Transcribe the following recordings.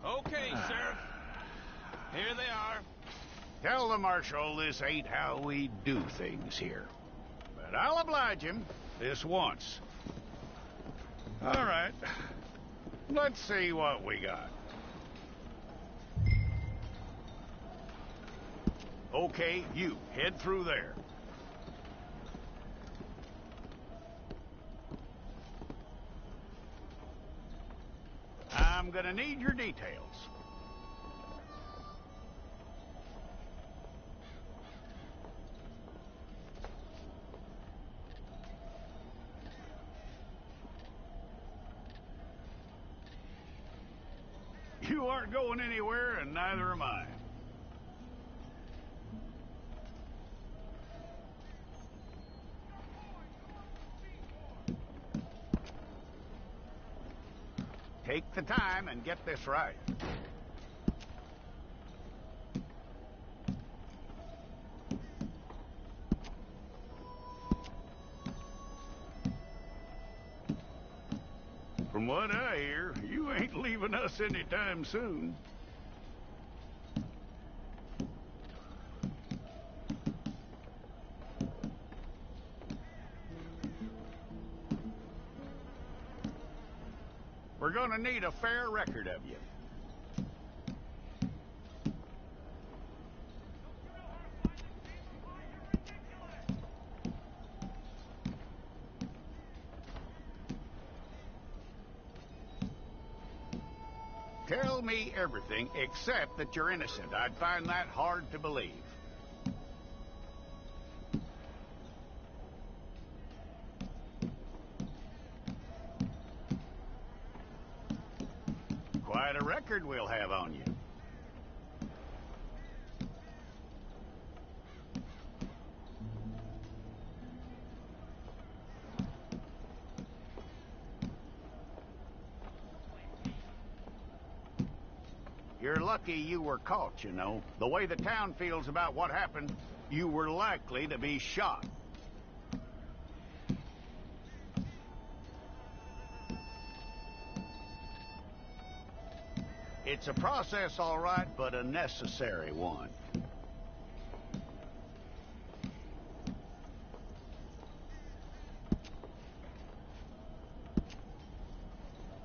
Okay, Sheriff. Here they are. Tell the Marshal this ain't how we do things here. But I'll oblige him this once. All right. Let's see what we got. Okay, you head through there. I'm gonna need your details. You aren't going anywhere, and neither am I. Take the time and get this right. From what I hear, you ain't leaving us anytime soon. We're gonna need a fair record of you. Tell me everything except that you're innocent. I'd find that hard to believe. Quite a record we'll have on you. You're lucky you were caught, you know. The way the town feels about what happened, you were likely to be shot. It's a process, all right, but a necessary one.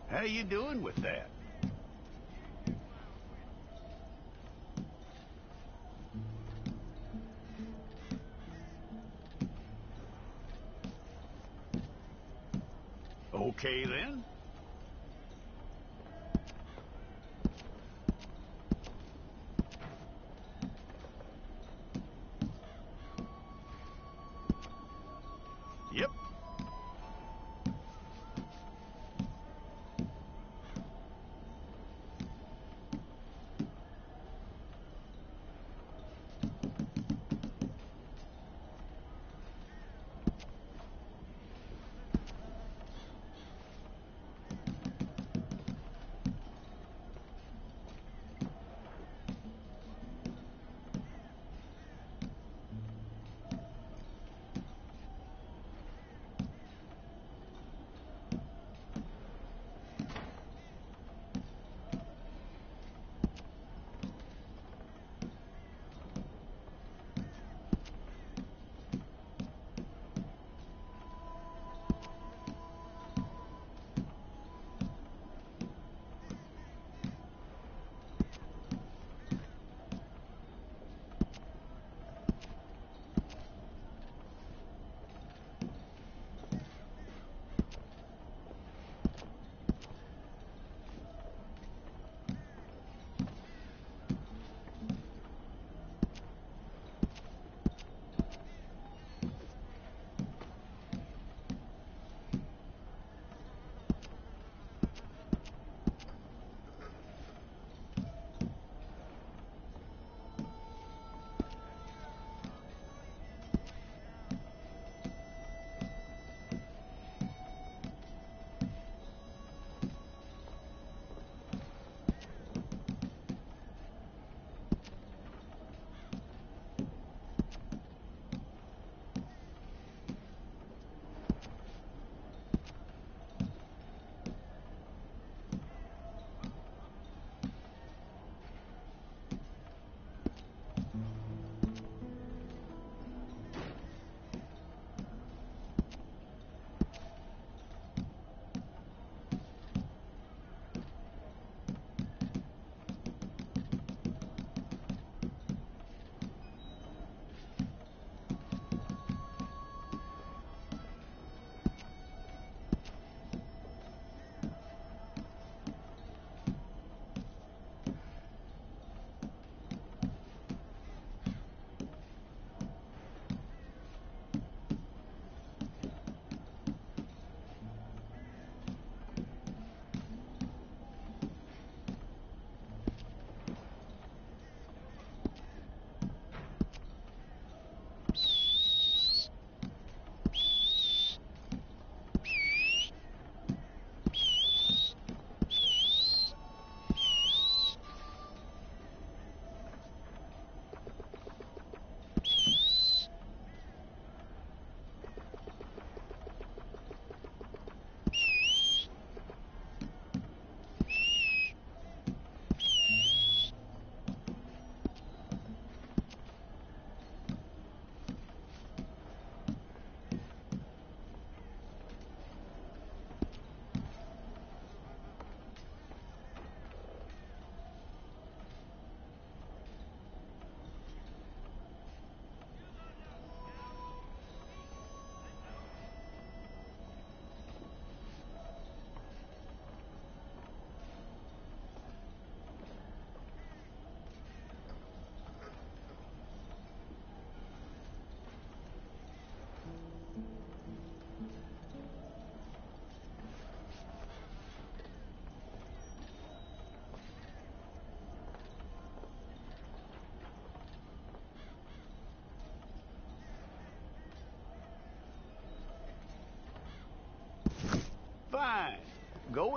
How you doing with that? Okay, then. Yep.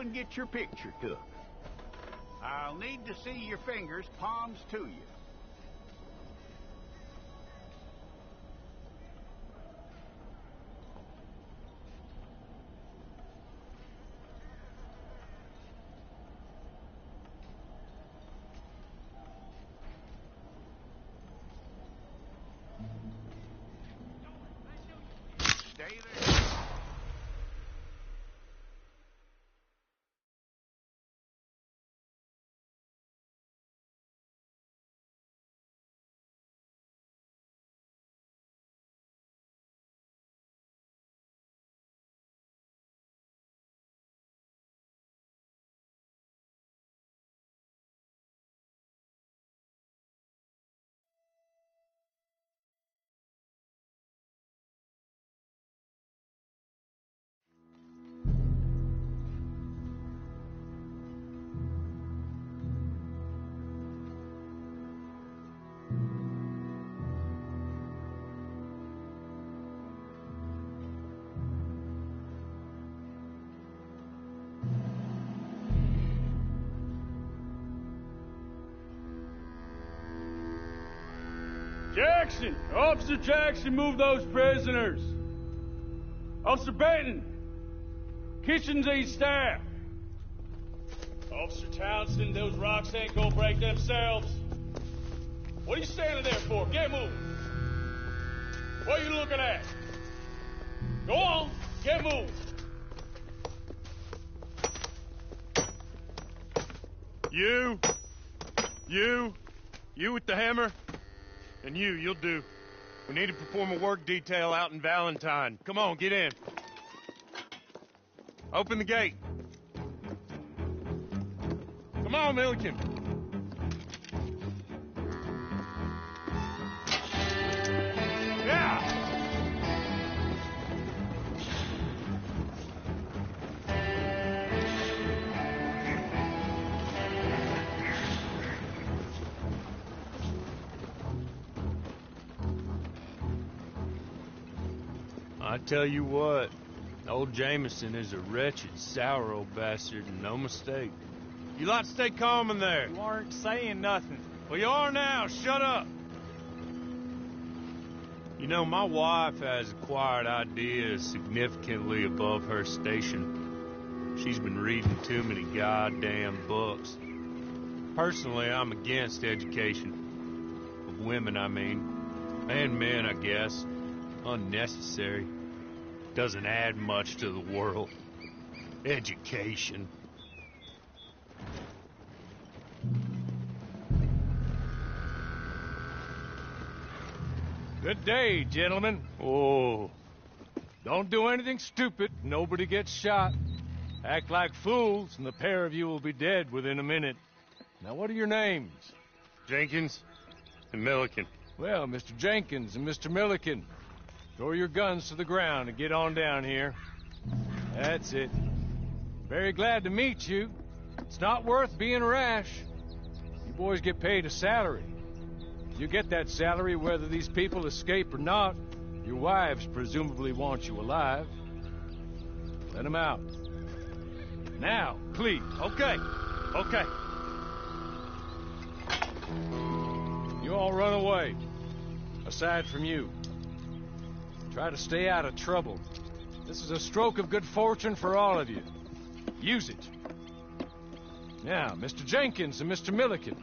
and get your picture took. I'll need to see your fingers, palms to you. Stay there. Jackson! Officer Jackson, move those prisoners! Officer Benton! Kitchens ain't staff! Officer Townsend, those rocks ain't gonna break themselves. What are you standing there for? Get moving! What are you looking at? Go on, get moving! You with the hammer? And you'll do. We need to perform a work detail out in Valentine. Come on, get in. Open the gate. Come on, Milliken. Yeah! I tell you what, old Jameson is a wretched, sour old bastard, and no mistake. You lot stay calm in there. You aren't saying nothing. Well, you are now. Shut up. You know, my wife has acquired ideas significantly above her station. She's been reading too many goddamn books. Personally, I'm against education. Of women, I mean. And men, I guess. Unnecessary. Doesn't add much to the world. Education. Good day, gentlemen. Oh, Don't do anything stupid. Nobody gets shot. Act like fools, and the pair of you will be dead within a minute. Now, what are your names? Jenkins and Milliken. Well, Mr. Jenkins and Mr. Milliken, throw your guns to the ground and get on down here. That's it. Very glad to meet you. It's not worth being rash. You boys get paid a salary. You get that salary whether these people escape or not. Your wives presumably want you alive. Let them out. Now, please. Okay. You all run away. Aside from you. Try to stay out of trouble. This is a stroke of good fortune for all of you. Use it. Now, Mr. Jenkins and Mr. Milliken,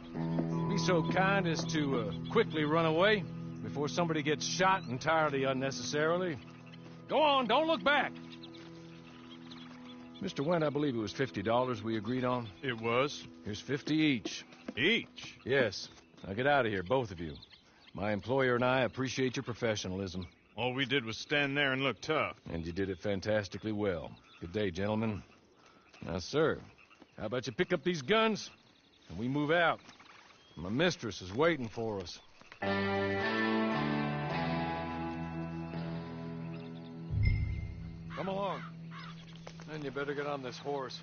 be so kind as to quickly run away before somebody gets shot entirely unnecessarily. Go on, don't look back. Mr. Wendt, I believe it was $50 we agreed on. It was. Here's 50 each. Each? Yes. Now get out of here, both of you. My employer and I appreciate your professionalism. All we did was stand there and look tough. And you did it fantastically well. Good day, gentlemen. Now, sir, how about you pick up these guns and we move out? My mistress is waiting for us. Come along. Then you better get on this horse.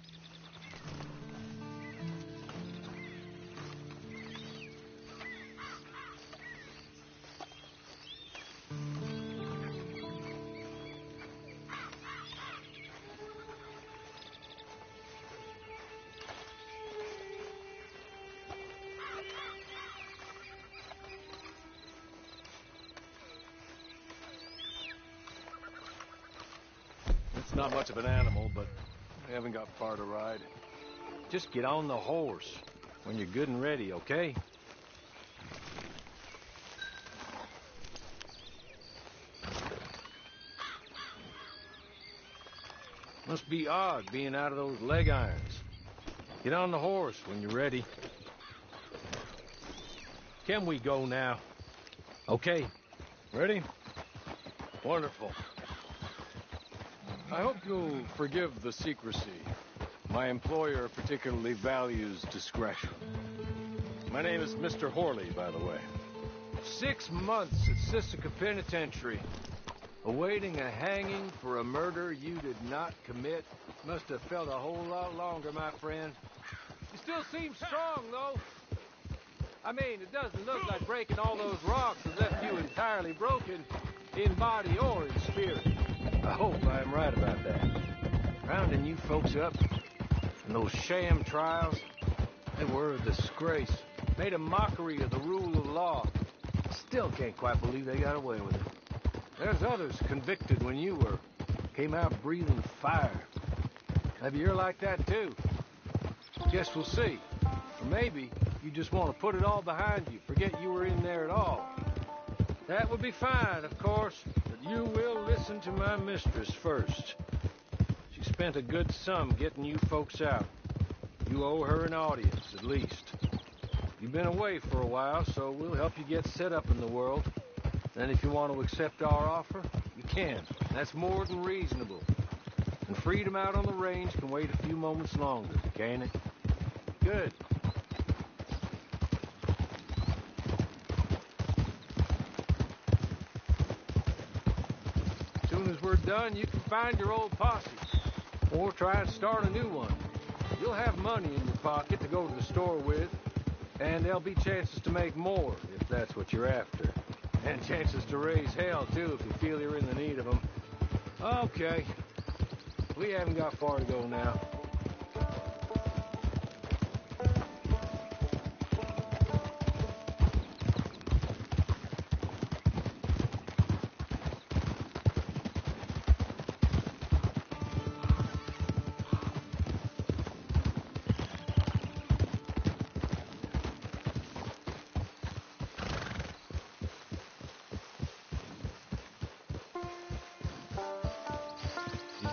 not much of an animal, but I haven't got far to ride. Just get on the horse when you're good and ready, okay? Must be odd being out of those leg irons. Get on the horse when you're ready. Can we go now? Okay. Ready? Wonderful. I hope you'll forgive the secrecy. My employer particularly values discretion. My name is Mr. Horley, by the way. 6 months at Sisika Penitentiary, awaiting a hanging for a murder you did not commit. Must have felt a whole lot longer, my friend. You still seem strong, though. I mean, it doesn't look like breaking all those rocks has left you entirely broken, in body or in spirit. I hope I am right about that. Rounding you folks up, and those sham trials, they were a disgrace. Made a mockery of the rule of law. Still can't quite believe they got away with it. There's others convicted when you were. Came out breathing fire. Maybe you're like that too. Guess we'll see. Or maybe you just want to put it all behind you, forget you were in there at all. That would be fine, of course, but you will listen to my mistress first. She spent a good sum getting you folks out. You owe her an audience, at least. You've been away for a while, so we'll help you get set up in the world. And if you want to accept our offer, you can. That's more than reasonable. And freedom out on the range can wait a few moments longer, can't it? Good. As soon as we're done, you can find your old posse. Or try and start a new one. You'll have money in your pocket to go to the store with. And there'll be chances to make more, if that's what you're after. And chances to raise hell, too, if you feel you're in the need of them. Okay. We haven't got far to go now.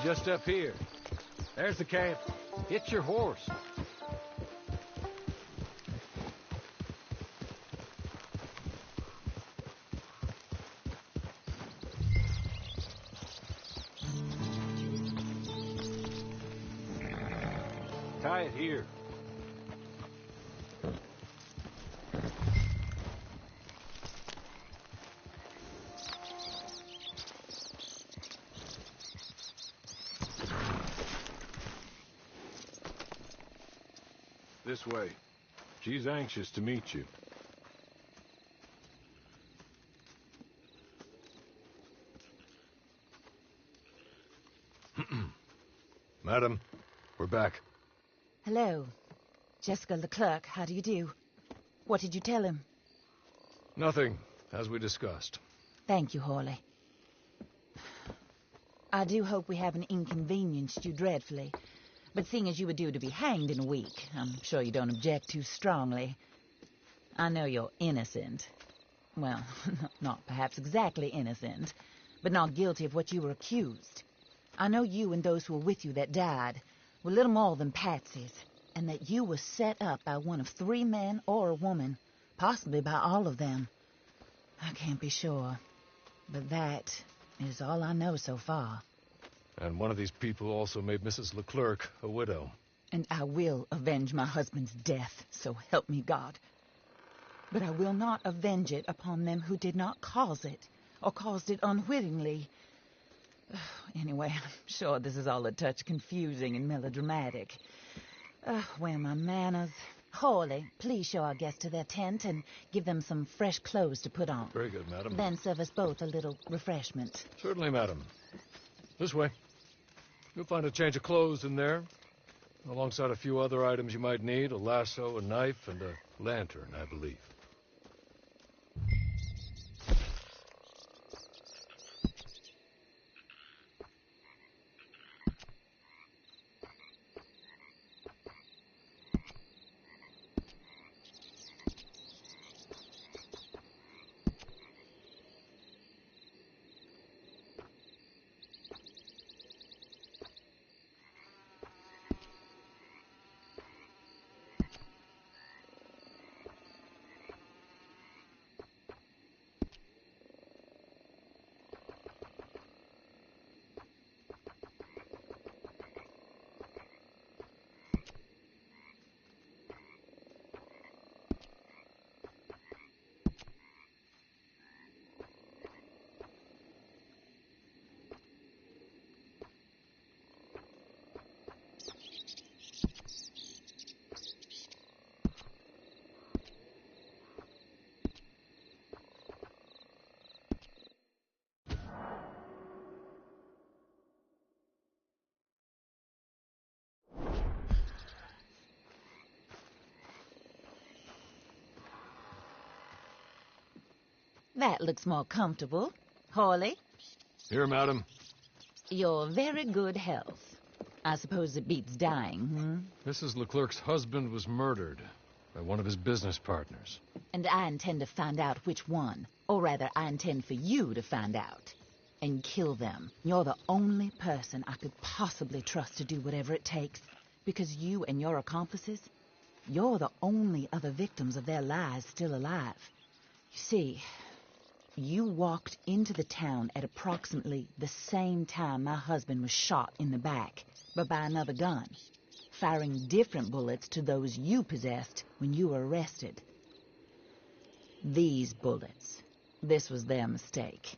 Just up here. There's the camp. Get your horse. Tie it here. This way. She's anxious to meet you. Madam, we're back. Hello. Jessica Leclerc, how do you do? What did you tell him? Nothing, as we discussed. Thank you, Horley. I do hope we haven't inconvenienced you dreadfully. But seeing as you were due to be hanged in a week, I'm sure you don't object too strongly. I know you're innocent. Well, not perhaps exactly innocent, but not guilty of what you were accused. I know you and those who were with you that died were little more than patsies, and that you were set up by one of 3 men or a woman, possibly by all of them. I can't be sure, but that is all I know so far. And one of these people also made Mrs. Leclerc a widow. And I will avenge my husband's death, so help me God. But I will not avenge it upon them who did not cause it, or caused it unwittingly. Anyway, I'm sure this is all a touch confusing and melodramatic. Where are my manners? Horley, please show our guests to their tent and give them some fresh clothes to put on. Very good, madam. Then serve us both a little refreshment. Certainly, madam. This way. You'll find a change of clothes in there, alongside a few other items you might need, a lasso, a knife, and a lantern, I believe. That looks more comfortable. Hawley, Here, madam. your very good health. I suppose it beats dying, Mrs. Leclerc's husband was murdered by one of his business partners. And I intend to find out which one. Or rather, I intend for you to find out. And kill them. You're the only person I could possibly trust to do whatever it takes. Because you and your accomplices, you're the only other victims of their lies still alive. You see, you walked into the town at approximately the same time my husband was shot in the back, but by another gun, firing different bullets to those you possessed when you were arrested. These bullets, this was their mistake.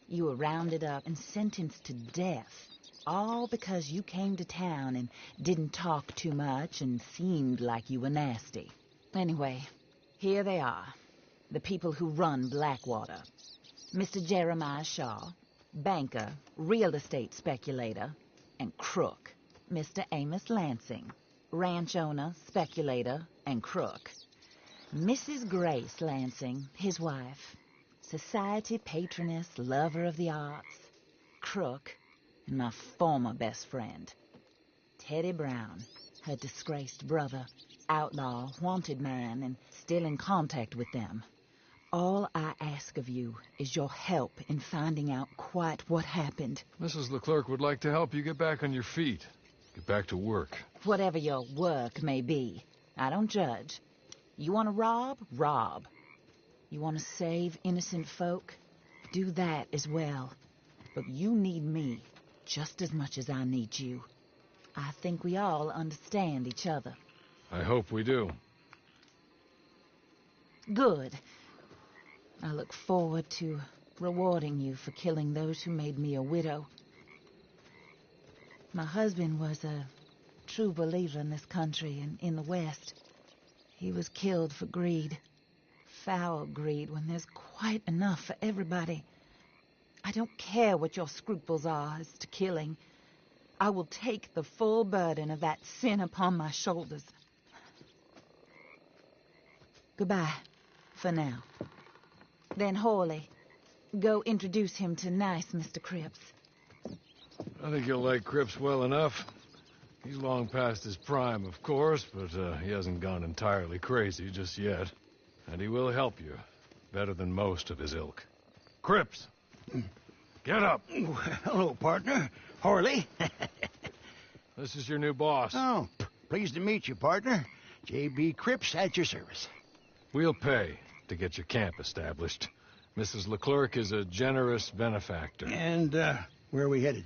You were rounded up and sentenced to death, all because you came to town and didn't talk too much and seemed like you were nasty. Anyway, here they are, the people who run Blackwater. Mr. Jeremiah Shaw, banker, real estate speculator, and crook. Mr. Amos Lansing, ranch owner, speculator, and crook. Mrs. Grace Lansing, his wife, society patroness, lover of the arts, crook, and my former best friend. Teddy Brown, her disgraced brother, outlaw, wanted man, and still in contact with them. All I ask of you is your help in finding out quite what happened. Mrs. Leclerc would like to help you get back on your feet. Get back to work. Whatever your work may be, I don't judge. You want to rob? Rob. You want to save innocent folk? Do that as well. But you need me just as much as I need you. I think we all understand each other. I hope we do. Good. I look forward to rewarding you for killing those who made me a widow. My husband was a true believer in this country and in the West. He was killed for greed. Foul greed when there's quite enough for everybody. I don't care what your scruples are as to killing. I will take the full burden of that sin upon my shoulders. Goodbye, for now. Then Hawley, go introduce him to nice Mr. Cripps. I think you'll like Cripps well enough. He's long past his prime, of course, but he hasn't gone entirely crazy just yet. And he will help you, better than most of his ilk. Cripps! Get up! Hello, partner. Hawley. This is your new boss. Oh, pleased to meet you, partner. J.B. Cripps at your service. We'll pay to get your camp established. Mrs. Leclerc is a generous benefactor. And, where are we headed?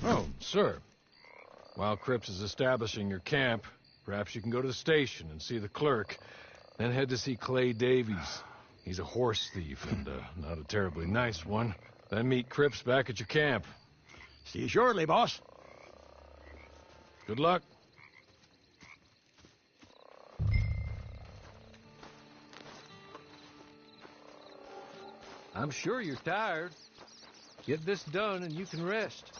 Oh, sir. While Cripps is establishing your camp, perhaps you can go to the station and see the clerk, then head to see Clay Davies. He's a horse thief, and not a terribly nice one. Then meet Cripps back at your camp. See you shortly, boss. Good luck. I'm sure you're tired. Get this done and you can rest.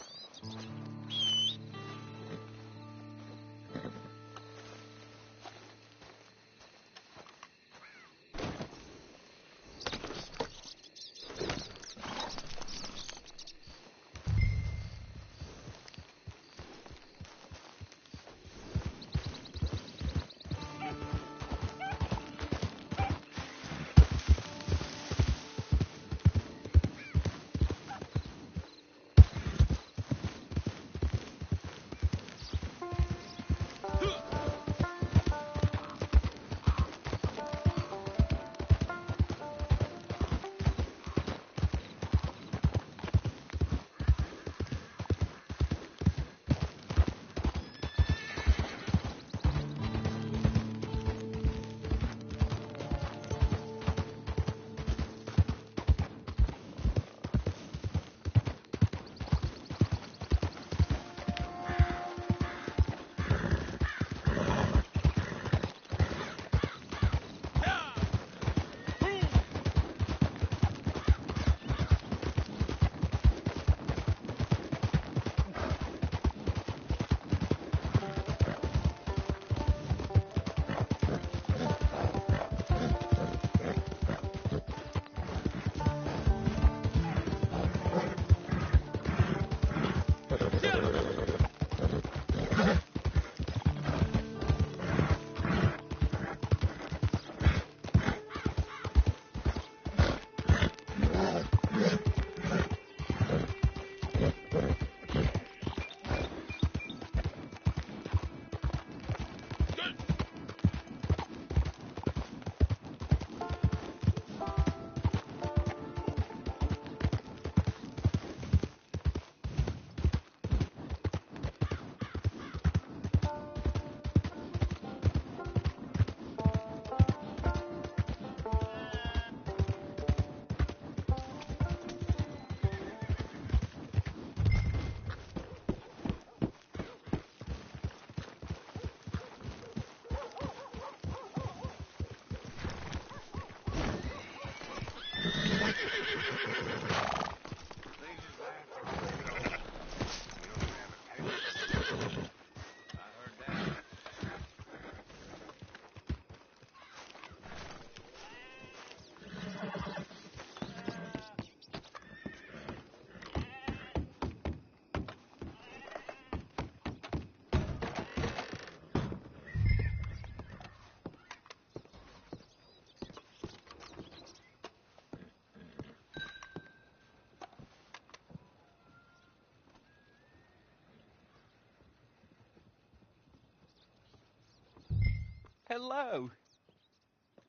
hello.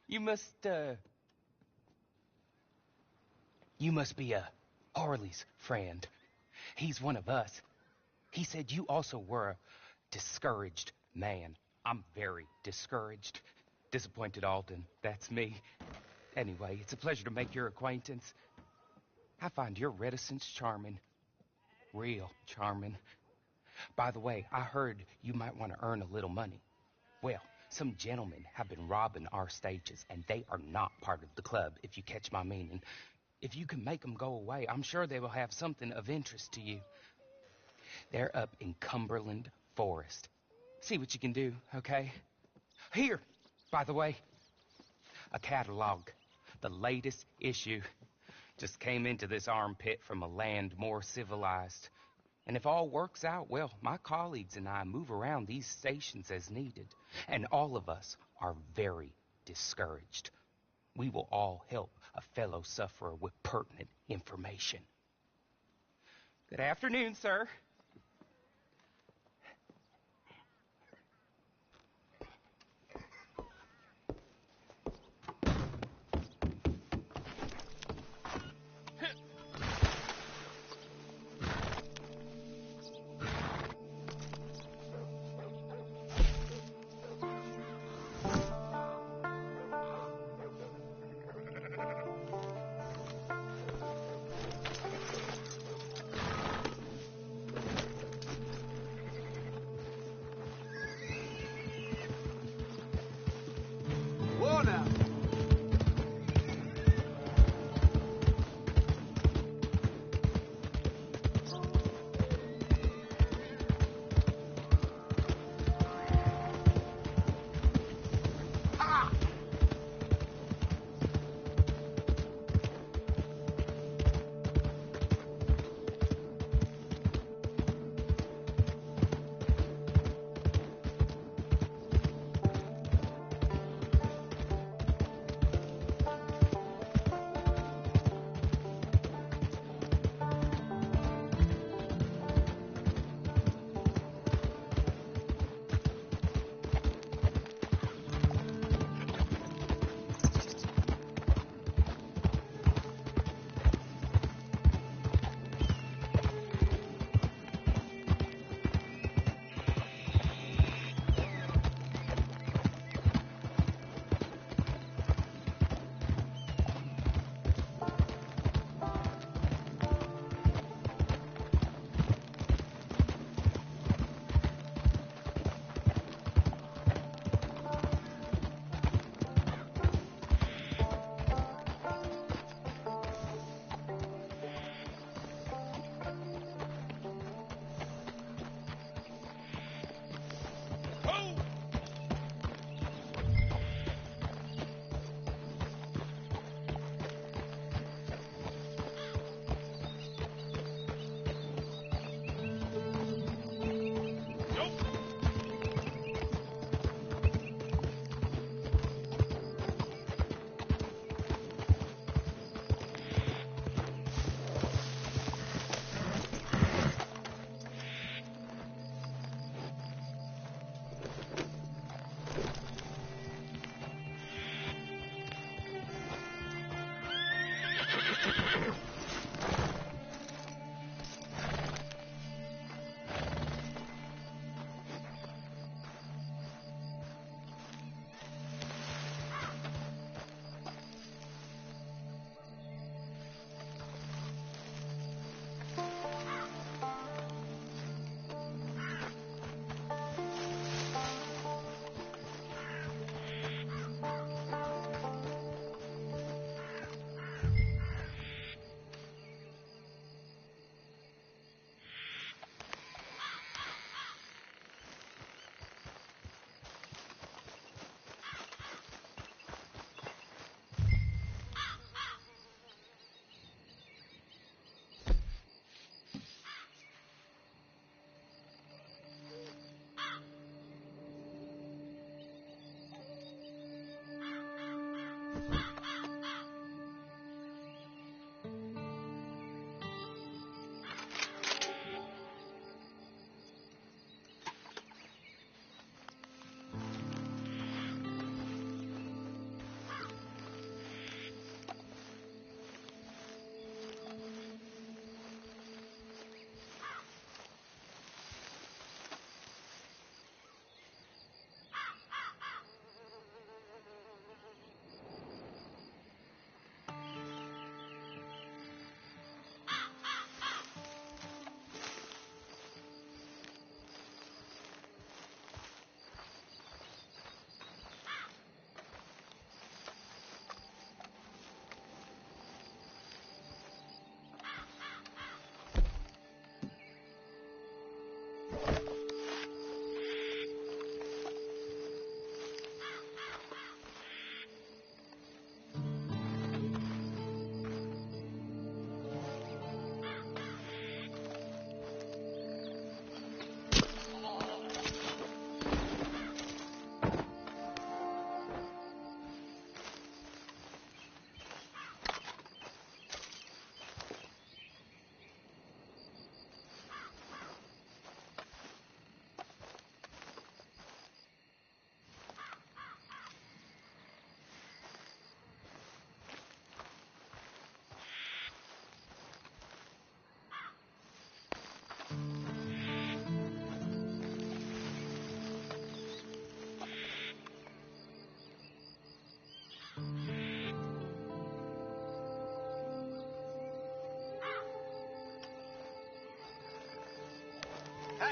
You must be Harley's friend. He's one of us. He said you also were a discouraged man. I'm very discouraged. Disappointed Alden, that's me. Anyway, it's a pleasure to make your acquaintance. I find your reticence charming. Real charming. By the way, I heard you might want to earn a little money. Well, some gentlemen have been robbing our stages, and they are not part of the club, if you catch my meaning. If you can make them go away, I'm sure they will have something of interest to you. They're up in Cumberland Forest. See what you can do, okay? Here, by the way, a catalog. The latest issue. Just came into this armpit from a land more civilized. And if all works out, well, my colleagues and I move around these stations as needed. And all of us are very discouraged. We will all help a fellow sufferer with pertinent information. Good afternoon, sir.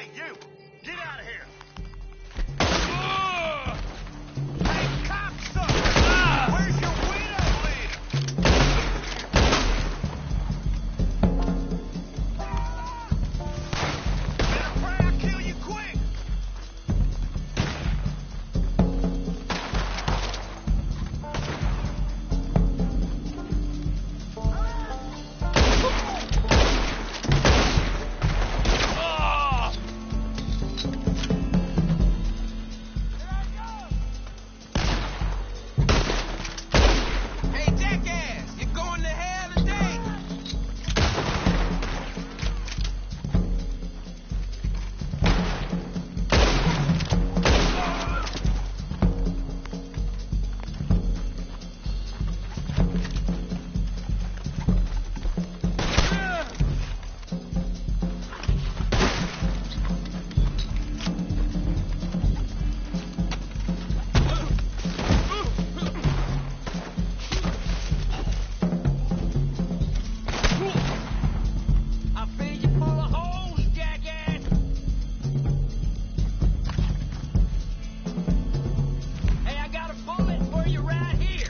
Hey, you! Get out of here! Hey, cocksucker! Where's your widow live? Better pray I kill you quick! Hey, jackass! You're going to hell today! I feel you full of holes, jackass! Hey, I got a bullet for you right here!